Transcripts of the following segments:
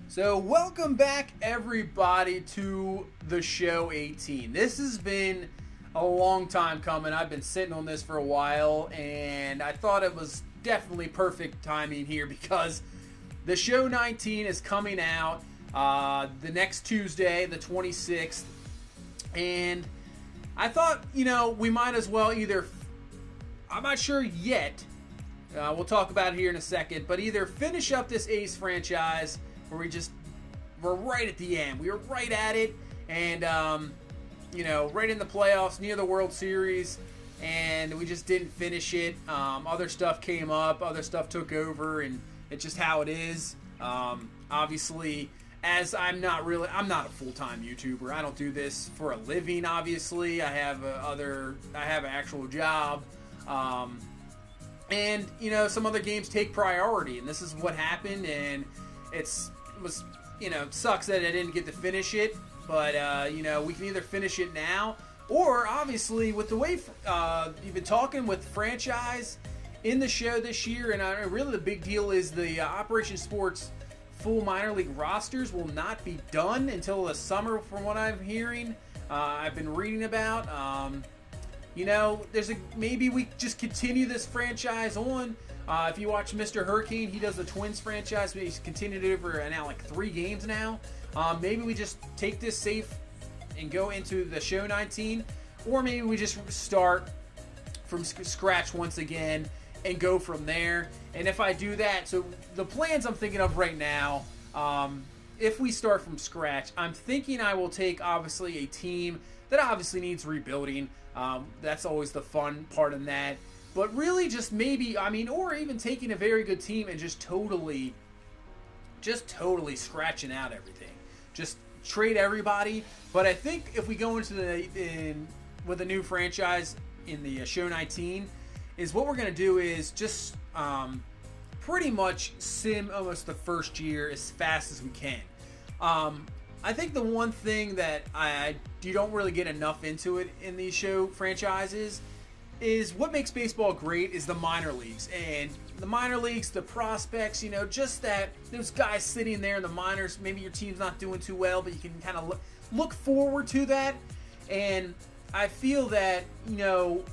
So welcome back everybody to the show 18. This has been a long time coming. I've been sitting on this for a while and I thought it was definitely perfect timing here because the show 19 is coming out the next Tuesday, the 26th. And I thought, we might as well either, I'm not sure yet, we'll talk about it here in a second, but either finish up this A's franchise where we're right at the end. We were right at it, and right in the playoffs, near the World Series, and we just didn't finish it. Other stuff came up, other stuff took over, and it's just how it is. Obviously, as I'm not a full-time YouTuber. I don't do this for a living. Obviously, I have an actual job. And some other games take priority, and this is what happened, and it sucks that I didn't get to finish it, but we can either finish it now, or obviously with the way you've been talking with the franchise in the show this year, and really the big deal is the Operation Sports full minor league rosters will not be done until the summer, from what I'm hearing. I've been reading about. Maybe we just continue this franchise on. If you watch Mr. Hurricane, he does the Twins franchise. He's continued it over now like 3 games now. Maybe we just take this safe and go into the show 19, or maybe we just start from scratch once again and go from there. And if I do that, so the plans I'm thinking of right now, if we start from scratch, I'm thinking I will take obviously a team that obviously needs rebuilding. That's always the fun part in that. But really just maybe, or even taking a very good team and just totally scratching out everything. Just trade everybody. But I think if we go into with a new franchise in the show 19, is what we're going to do is just pretty much sim almost the first year as fast as we can. I think the one thing that you don't really get enough into it in these show franchises is what makes baseball great is the minor leagues. And the minor leagues, the prospects, just that those guys sitting there in the minors, maybe your team's not doing too well, but you can kind of look forward to that. And I feel that,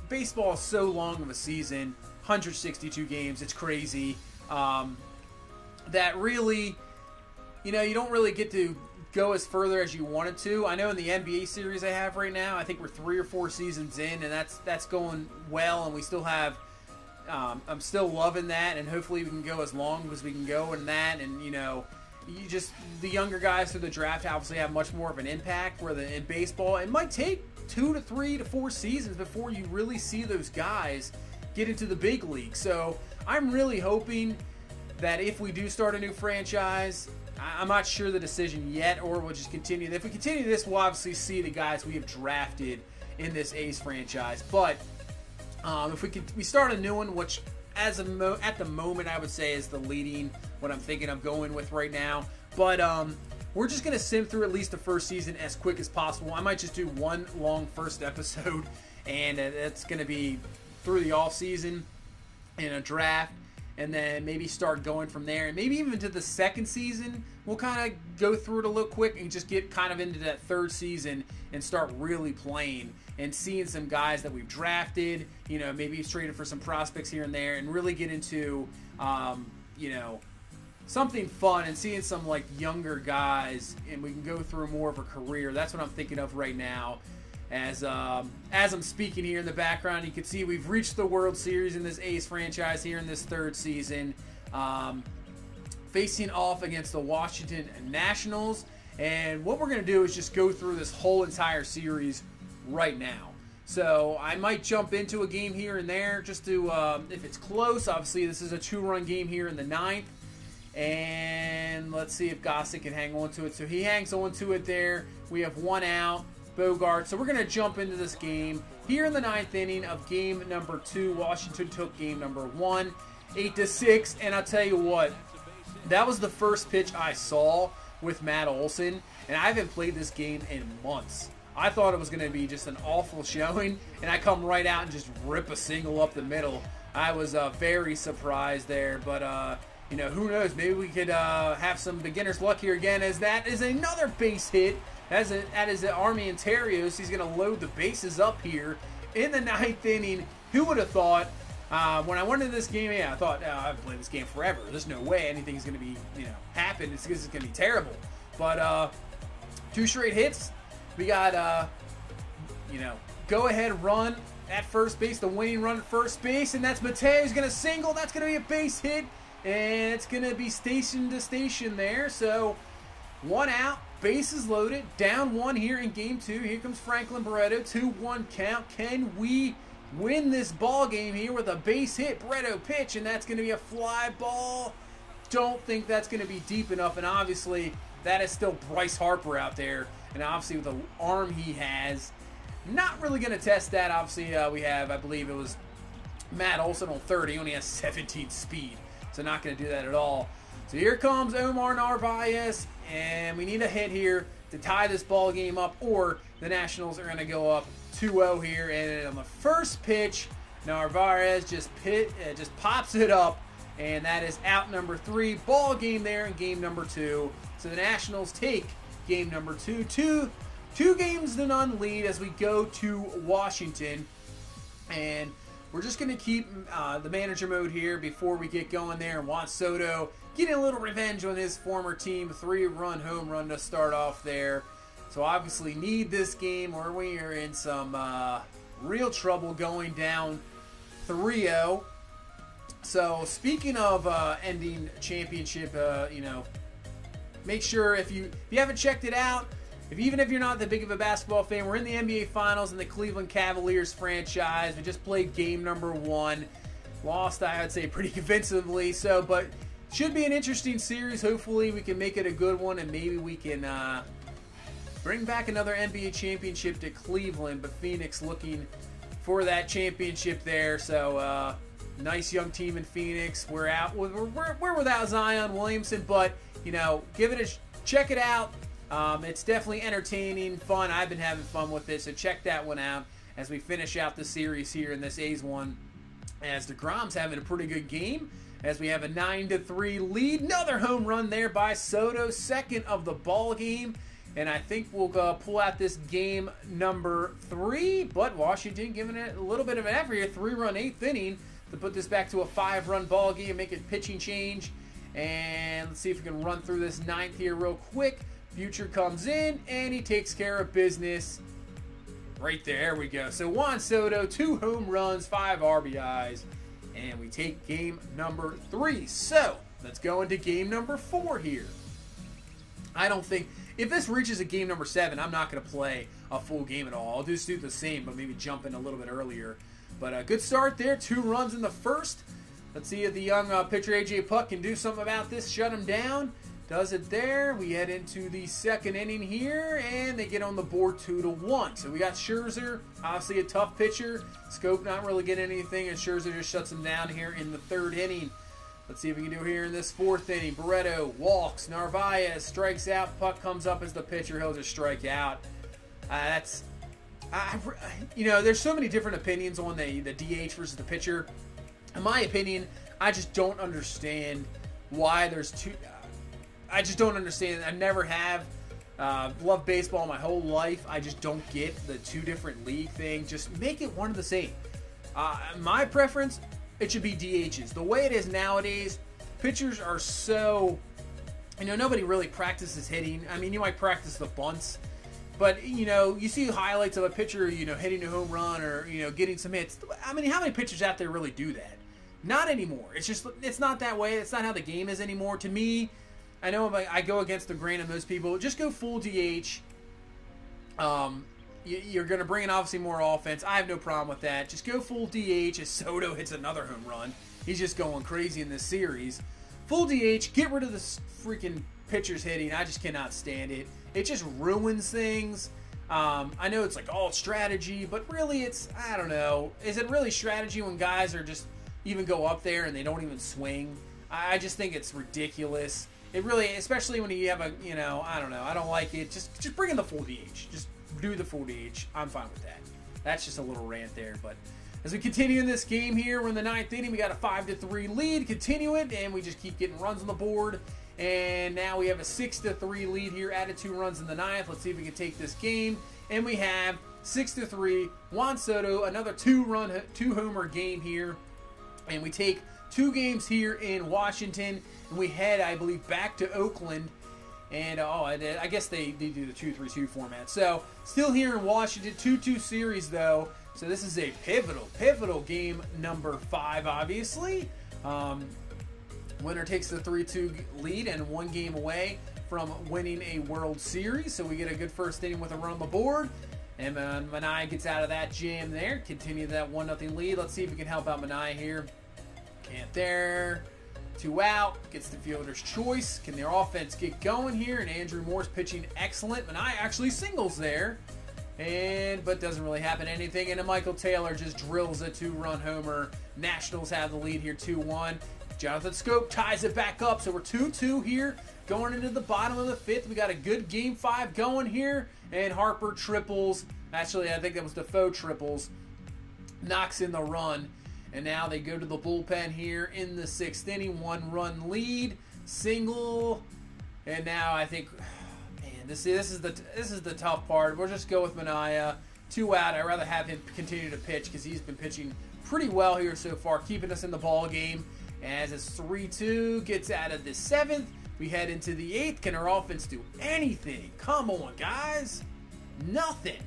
baseball is so long of a season, 162 games, it's crazy, that really, you don't really get to go as further as you wanted to. I know in the NBA series I have right now, I think we're 3 or 4 seasons in, and that's going well, and we still have, I'm still loving that, and hopefully we can go as long as we can go in that, and the younger guys through the draft obviously have much more of an impact, where in baseball, it might take 2 to 3 to 4 seasons before you really see those guys get into the big league. So I'm really hoping that if we do start a new franchise, I'm not sure the decision yet, or we'll just continue. If we continue this, we'll obviously see the guys we have drafted in this A's franchise. But if we start a new one, which at the moment I would say is the leading, what I'm thinking of going with right now. But we're just going to sim through at least the first season as quick as possible. I might just do one long first episode, and it's going to be through the off season and a draft, and then maybe start going from there, and maybe even to the second season we'll kind of go through it a little quick and just get kind of into that third season and start really playing and seeing some guys that we've drafted, maybe traded for some prospects here and there, and really get into something fun and seeing some like younger guys, and we can go through more of a career. That's what I'm thinking of right now. As I'm speaking here in the background, you can see we've reached the World Series in this A's franchise here in this third season, facing off against the Washington Nationals. And what we're going to do is just go through this whole entire series right now. So I might jump into a game here and there just to, if it's close. Obviously, this is a 2-run game here in the 9th. And let's see if Gossett can hang on to it. So he hangs on to it there. We have 1 out. Bogart. So we're going to jump into this game here in the 9th inning of game number 2. Washington took game number 1, 8-6. And I'll tell you what, that was the first pitch I saw with Matt Olson, and I haven't played this game in months. I thought it was going to be just an awful showing, and I come right out and just rip a single up the middle. I was very surprised there, but you know, who knows? Maybe we could have some beginner's luck here again, as that is another base hit. That is the Army Ontario's. He's going to load the bases up here in the 9th inning. Who would have thought? When I went into this game, I thought, I've played this game forever. There's no way anything's going to be, you know, happen. It's going to be terrible. But 2 straight hits. We got, you know, go-ahead run at first base, the winning run at first base, and that's Mateo's going to single. That's going to be a base hit, and it's going to be station to station there. So 1 out. Bases loaded, down 1 here in game 2. Here comes Franklin Barreto, 2-1 count. Can we win this ball game here with a base hit? Barreto pitch, and that's going to be a fly ball. Don't think that's going to be deep enough, and obviously that is still Bryce Harper out there, and obviously with the arm he has, not really going to test that. Obviously we have, I believe it was Matt Olson on third. He only has 17 speed, so not going to do that at all. So here comes Omar Narvaez, and we need a hit here to tie this ball game up, or the Nationals are going to go up 2-0 here. And on the first pitch, Narvaez just pops it up, and that is out number 3. Ball game there in game number 2. So the Nationals take game number 2. 2-0 lead as we go to Washington. And we're just going to keep the manager mode here before we get going there. And Juan Soto getting a little revenge on his former team. 3-run home run to start off there. So obviously need this game, or we are in some real trouble going down 3-0. So speaking of ending championship, you know, make sure if you haven't checked it out, even if you're not that big of a basketball fan, we're in the NBA Finals in the Cleveland Cavaliers franchise. We just played game number 1. Lost, I would say, pretty convincingly. So, but should be an interesting series. Hopefully we can make it a good one, and maybe we can bring back another NBA championship to Cleveland. But Phoenix looking for that championship there. So nice young team in Phoenix. We're without Zion Williamson, but you know, check it out. It's definitely entertaining, fun. I've been having fun with this, so check that one out as we finish out the series here in this A's one. As DeGrom's having a pretty good game, as we have a 9-3 lead. Another home run there by Soto, second of the ball game. And I think we'll pull out this game number 3. But Washington giving it a little bit of an effort here. 3-run 8th inning to put this back to a 5-run ball game, make it pitching change. And let's see if we can run through this 9th here real quick. Future comes in, and he takes care of business right there. There we go. So Juan Soto, 2 home runs, 5 RBIs, and we take game number 3. So let's go into game number 4 here. I don't think, if this reaches a game number 7, I'm not going to play a full game at all. I'll just do the same, but maybe jump in a little bit earlier. But a good start there, 2 runs in the first. Let's see if the young pitcher A.J. Puck can do something about this, shut him down. Does it there. We head into the 2nd inning here, and they get on the board 2-1. So we got Scherzer, obviously a tough pitcher. Scope not really getting anything, and Scherzer just shuts him down here in the 3rd inning. Let's see if we can do here in this 4th inning. Barreto walks, Narvaez strikes out, Puck comes up as the pitcher. He'll just strike out. You know, there's so many different opinions on the DH versus the pitcher. In my opinion, I just don't understand why there's two. I just don't understand. I never have. Loved baseball my whole life. I just don't get the 2 different league thing. Just make it one of the same. My preference, it should be DHs. The way it is nowadays, pitchers are so, you know, nobody really practices hitting. I mean, you might practice the bunts, but, you know, you see highlights of a pitcher, you know, hitting a home run or, you know, getting some hits. I mean, how many pitchers out there really do that? Not anymore. It's not that way. It's not how the game is anymore. To me, I know I go against the grain of most people. Just go full DH. You're going to bring in obviously more offense. I have no problem with that. Just go full DH as Soto hits another home run. He's just going crazy in this series. Full DH. Get rid of this freaking pitchers hitting. I just cannot stand it. It just ruins things. I know it's like all strategy, but really it's, I don't know. Is it really strategy when guys are just even go up there and they don't even swing? I just think it's ridiculous. It really, especially when you have a, you know, I don't know. I don't like it. Just bring in the full DH. Just do the full DH. I'm fine with that. That's just a little rant there. But As we continue in this game here, we're in the 9th inning. We got a 5-3 lead. Continue it, and we just keep getting runs on the board. And now we have a 6-3 lead here. Added 2 runs in the 9th. Let's see if we can take this game. And we have 6-3. Juan Soto, another 2-homer game here. And we take 2 games here in Washington. And we head, I believe, back to Oakland. And, I guess they do the 2-3-2 format. So, still here in Washington. 2-2 series, though. So, this is a pivotal game number 5, obviously. Winner takes the 3-2 lead and 1 game away from winning a World Series. So, we get a good first inning with a run on the board. And Manai gets out of that jam there. Continue that 1-0 lead. Let's see if we can help out Manai here. Can't there. 2 out, gets the fielder's choice. Can their offense get going here? And Andrew Moore's pitching excellent. Manai actually singles there, but doesn't really happen anything. And then Michael Taylor just drills a 2-run homer. Nationals have the lead here, 2-1. Jonathan Scope ties it back up, so we're 2-2 here. Going into the bottom of the 5th, we got a good Game 5 going here. And Harper triples. Actually, I think that was Defoe triples. Knocks in the run. And now they go to the bullpen here in the 6th inning. 1-run lead, single, and now I think, man, this is the tough part. We'll just go with Manaea. 2 out. I'd rather have him continue to pitch because he's been pitching pretty well here so far, keeping us in the ball game. As it's 3-2, gets out of the 7th. We head into the 8th. Can our offense do anything? Come on, guys. Nothing.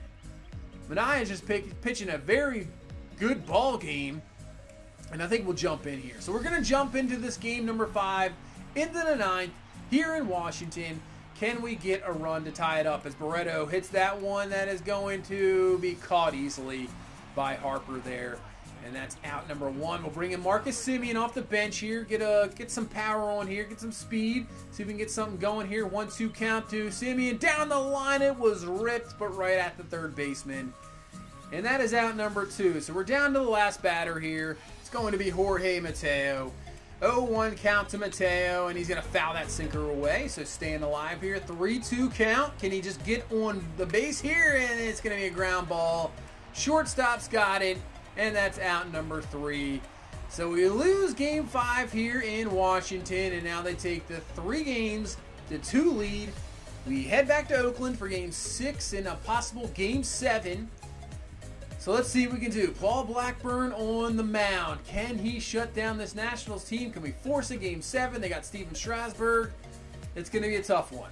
Manaea is just pitching a very good ball game. And I think we'll jump in here. So we're going to jump into this game number 5 into the 9th here in Washington. Can we get a run to tie it up as Barreto hits that one that is going to be caught easily by Harper there. And that's out number 1. We'll bring in Marcus Semien off the bench here. Get some power on here. Get some speed. See if we can get something going here. 1-2 count to Semien. Down the line. It was ripped, but right at the third baseman. And that is out number 2. So we're down to the last batter here. It's going to be Jorge Mateo. 0-1 count to Mateo, and he's going to foul that sinker away. So staying alive here. 3-2 count. Can he just get on the base here? And it's going to be a ground ball. Shortstop's got it, and that's out number 3. So we lose Game 5 here in Washington, and now they take the 3 games to 2 lead. We head back to Oakland for Game 6 and a possible Game 7. So let's see what we can do. Paul Blackburn on the mound. Can he shut down this Nationals team? Can we force a Game 7? They got Steven Strasburg. It's going to be a tough one.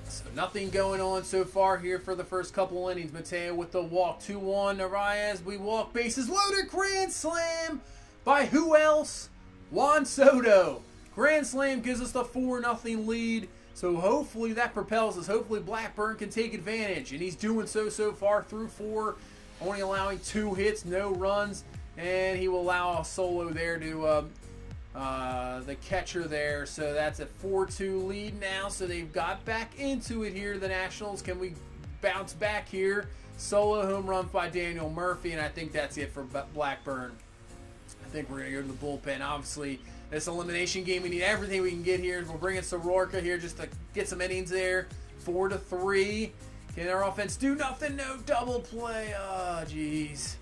So nothing going on so far here for the first couple innings. Mateo with the walk. 2-1. Narvaez. We walk. Bases loaded. Grand slam by who else? Juan Soto. Grand slam gives us the 4-0 lead. So hopefully that propels us. Hopefully Blackburn can take advantage. And he's doing so far through 4. Only allowing 2 hits, no runs, and he will allow a solo there to the catcher there. So that's a 4-2 lead now. So they've got back into it here, the Nationals. Can we bounce back here? Solo home run by Daniel Murphy, and I think that's it for Blackburn. I think we're going to go to the bullpen. Obviously, this elimination game, we need everything we can get here. We'll bring in Soroka here just to get some innings there. 4-3. Can our offense do nothing? No double play. Oh, jeez.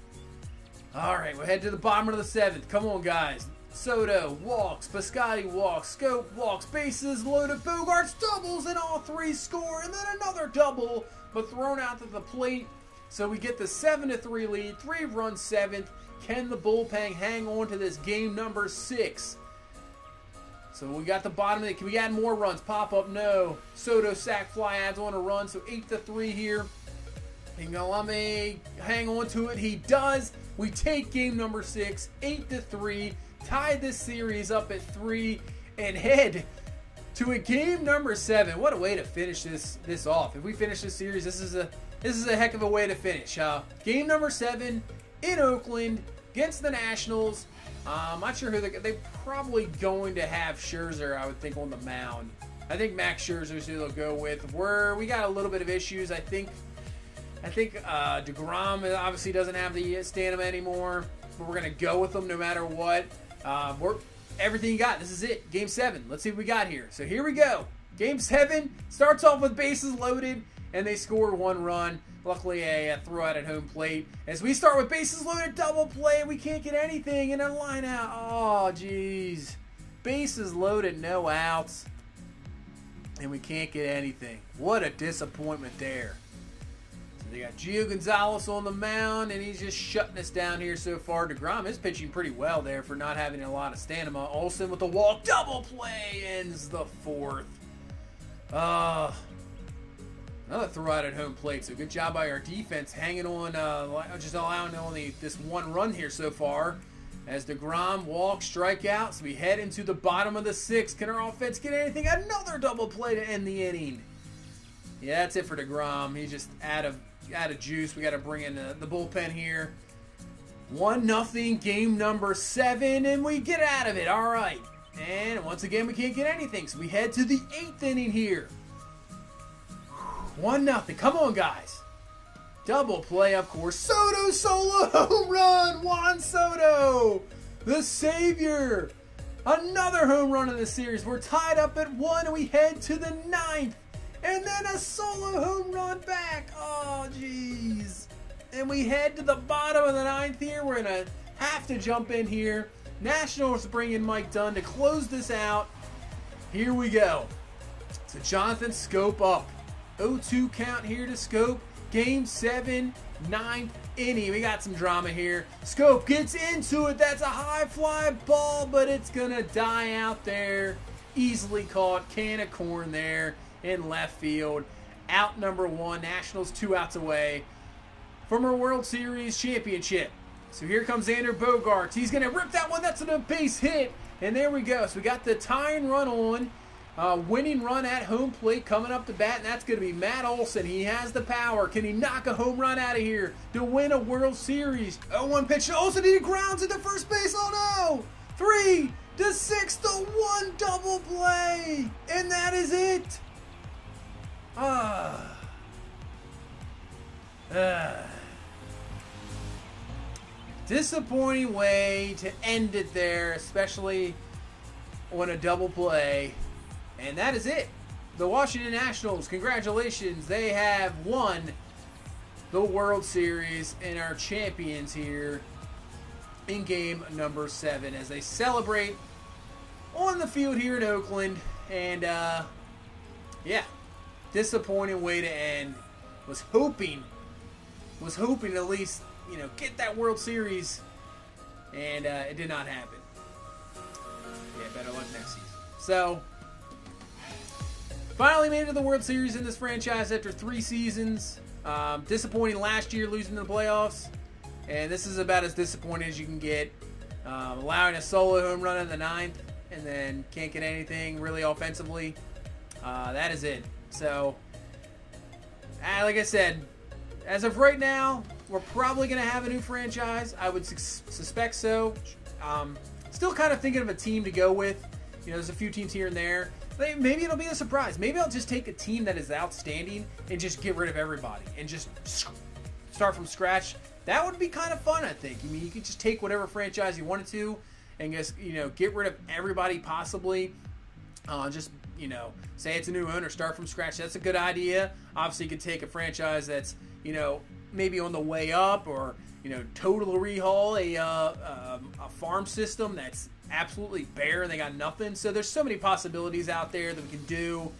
All right, we'll head to the bottom of the 7th. Come on, guys. Soto walks. Piscotty walks. Scope walks. Bases loaded. Bogarts doubles, and all 3 score. And then another double, but thrown out to the plate. So we get the 7-3 lead. 3-run 7th. Can the bullpen hang on to this game number 6? So we got the bottom of it. Can we add more runs? Pop up, no. Soto sac fly adds on a run. So 8-3 here. Ingalame hang on to it. He does. We take game number 6, 8-3. Tie this series up at 3 and head to a game number 7. What a way to finish this off. If we finish this series, this is a heck of a way to finish. Game number 7 in Oakland against the Nationals. I'm not sure who they're probably going to have Scherzer, I would think, on the mound. I think Max Scherzer's who they'll go with. We got a little bit of issues. I think DeGrom obviously doesn't have the stamina anymore, but we're gonna go with them no matter what. Everything you got. This is it. Game 7. Let's see what we got here. So here we go. Game 7 starts off with bases loaded, and they score 1 run. Luckily, a throw out at home plate. As we start with bases loaded, double play. We can't get anything in a line out. Oh, jeez. Bases loaded, no outs. And we can't get anything. What a disappointment there. So they got Gio Gonzalez on the mound, and he's just shutting us down here so far. DeGrom is pitching pretty well there for not having a lot of stamina. Olsen with the walk. Double play ends the fourth. Another throw out at home plate. So good job by our defense hanging on, just allowing only this one run here so far. As DeGrom walks, strikeout. So we head into the bottom of the sixth. Can our offense get anything? Another double play to end the inning. Yeah, that's it for DeGrom. He's just out of juice. We got to bring in the bullpen here. 1-0, game number 7, and we get out of it. All right. And once again, we can't get anything. So we head to the 8th inning here. 1-0. Come on, guys. Double play, of course. Soto solo home run. Juan Soto, the savior. Another home run in the series. We're tied up at 1, and we head to the 9th. And then a solo home run back. Oh, jeez. And we head to the bottom of the 9th here. We're going to have to jump in here. Nationals bring in Mike Dunn to close this out. Here we go. So Jonathan Scope up. 0-2 count here to Scope. Game 7, 9th inning. We got some drama here. Scope gets into it. That's a high fly ball, but it's going to die out there. Easily caught. Can of corn there in left field. Out number 1. Nationals 2 outs away from our World Series championship. So here comes Xander Bogaerts. He's going to rip that one. That's a base hit. And there we go. So we got the tying run on. Winning run at home plate coming up to bat, and that's going to be Matt Olson. He has the power. Can he knock a home run out of here to win a World Series? 0-1 pitch to Olson. He grounds into first base. Oh, no. 3 to 6 to 1 double play. And that is it. Disappointing way to end it there, especially on a double play. And that is it. The Washington Nationals, congratulations. They have won the World Series and are champions here in game number 7 as they celebrate on the field here in Oakland. And, yeah, disappointing way to end. Was hoping to at least, get that World Series. And it did not happen. Yeah, better luck next season. So finally made it to the World Series in this franchise after 3 seasons. Disappointing last year, losing the playoffs. And this is about as disappointing as you can get. Allowing a solo home run in the 9th and then can't get anything really offensively. That is it. So, like I said, as of right now, we're probably going to have a new franchise. I would suspect so. Still kind of thinking of a team to go with. There's a few teams here and there. Maybe it'll be a surprise. Maybe I'll just take a team that is outstanding and just get rid of everybody and just start from scratch. That would be kind of fun, I think. You could just take whatever franchise you wanted to and just, get rid of everybody possibly. Just, say it's a new owner, start from scratch. That's a good idea. Obviously, you could take a franchise that's, maybe on the way up or, total rehaul a farm system that's absolutely bare and they got nothing. So there's so many possibilities out there that we can do.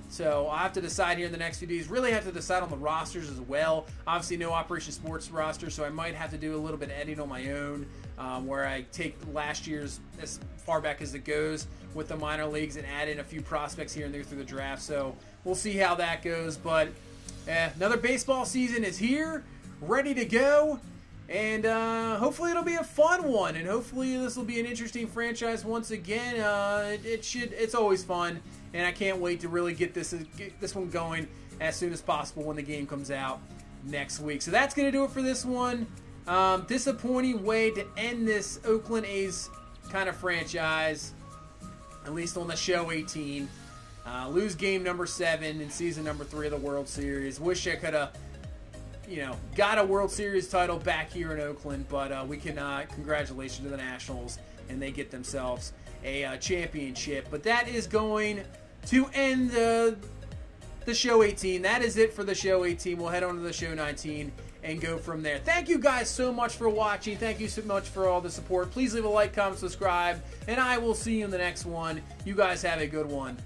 So I'll have to decide here in the next few days. Really have to decide on the rosters as well. Obviously no Operation Sports roster, so I might have to do a little bit of editing on my own, where I take last year's as far back as it goes with the minor leagues and add in a few prospects here and there through the draft. So we'll see how that goes. But another baseball season is here, ready to go. And hopefully it'll be a fun one, and hopefully this will be an interesting franchise once again. It's always fun, and I can't wait to really get this one going as soon as possible when the game comes out next week. So that's going to do it for this one. Disappointing way to end this Oakland A's kind of franchise, at least on the show 18. Lose game number 7 in season number 3 of the World Series. Wish I could have got a World Series title back here in Oakland, but we cannot. Congratulations to the Nationals, and they get themselves a championship. But that is going to end the the show 18. That is it for the show 18. We'll head on to the show 19 and go from there. Thank you guys so much for watching. Thank you so much for all the support. Please leave a like, comment, subscribe, and I will see you in the next one. You guys have a good one.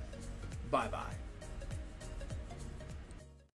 Bye-bye.